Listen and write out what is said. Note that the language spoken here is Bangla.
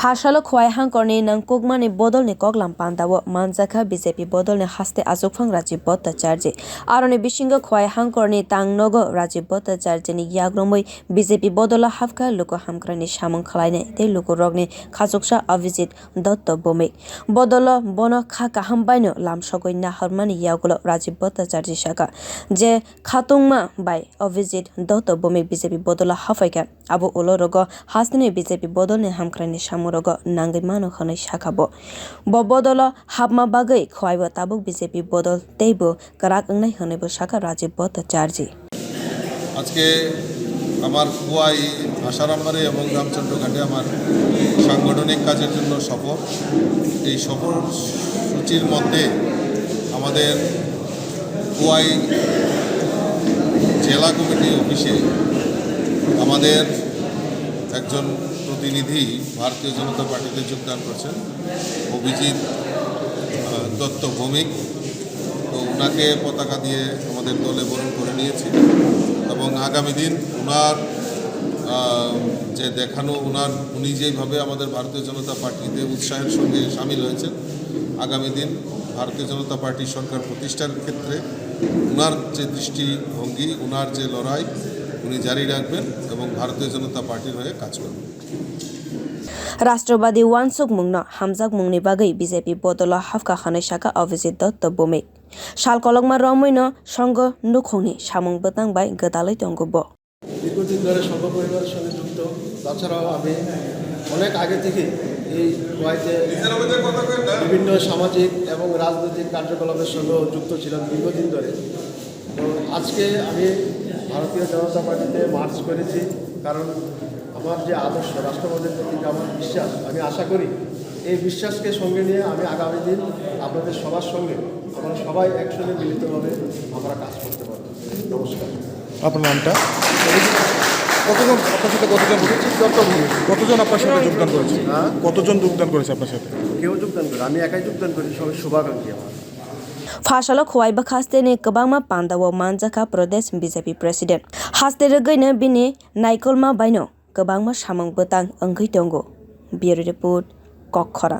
Phasalo khowai hangkhorni nang kokmani bodolni koklam pandawo manjaka BJP bodolni haste achukphang Rajib Bhatacharje aroni bisingo khowai hangkhorni tang nogo Rajib Bhatacharje ni yagromoi BJP bodola hafka luku hamkwraini samung khwlaijak tei luku rokni khachuksa Abhijit Dutta Bhoumik bodolo bono kha kaham baino lamsogoi nahormani yagulo Rajib Bhatacharje saka je khatungma bai Abhijit Dutta Bhoumik BJP bodola hafaika abo olorogo hasteni BJP bodolni hamkwraini samurogo nangai mano khonai sakabo bo bodolo hapma bagai khowaio tabok BJP bodol teibo kwrak wngnai hwnaibo saka Rajib Bhatacharje আজকে আমার খোয়াই আশারামবাড়ি এবং রামচন্দ্রঘাটে আমার সাংগঠনিক কাজের জন্য সফর এই সফর সূচির মধ্যে আমাদের খোয়াই জেলা কমিটি অফিসে আমাদের একজন প্রতিনিধি ভারতীয় জনতা পার্টিতে যোগদান করছেন অভিজিৎ দত্ত ভৌমিক তো ওনাকে পতাকা দিয়ে আমাদের দলে বরণ করে নিয়েছি এবং আগামী দিন ওনার যে দেখানো উনি যেভাবে আমাদের ভারতীয় জনতা পার্টিতে উৎসাহের সঙ্গে সামিল হয়েছেন আগামী দিন ভারতীয় জনতা পার্টি সরকার প্রতিষ্ঠার ক্ষেত্রে ওনার যে দৃষ্টিভঙ্গি ওনার যে লড়াই উনি জারি রাখবেন এবং ভারতীয় জনতা পার্টির হয়ে কাজ করবেন রাষ্ট্রবাদী ওয়ানসুক মুংনো হামজাক মুংনি বাগৈ বিজেপি বদল হাফকা খানাই সাকা অভিজিৎ দত্ত ভৌমিক সালকলংমা রমৈনো সঙ্গ নুখংনি সামুং বতাংবাই গদালাই দঙ্গব দীর্ঘদিন ধরে সংঘ পরিবারের সঙ্গে যুক্ত তাছাড়াও আমি অনেক আগে থেকে এই খোয়াইতে বিভিন্ন সামাজিক এবং রাজনৈতিক কার্যকলাপের সঙ্গে যুক্ত ছিলাম দীর্ঘদিন ধরে তো আজকে আমি ভারতীয় জনতা পার্টিতে মার্চ করেছি কারণ আমার যে আদর্শ রাষ্ট্রবাদের প্রতি আমার বিশ্বাস আমি আশা করি এই বিশ্বাসকে সঙ্গে নিয়ে আমি আগামী দিন আপনাদের সবার সঙ্গে আমরা সবাই একসঙ্গে মিলিতভাবে আমরা কাজ করতে পারব নমস্কার আপনার নামটা কতজন আপনার সাথে কতজন আপনার সাথে যোগদান করেছে কতজন যোগদান করেছে আপনার সাথে কেউ যোগদান করে আমি একাই যোগদান করি সবাই শুভাকাঙ্ক্ষী আমার Phasalo khowai bakhasteni kwbangma pandawo manjaka Pradesh BJP President haste rwgৈनो bini naikolma baino kwbangma samung botang wngkhai tongo Bureau Report Kokhora।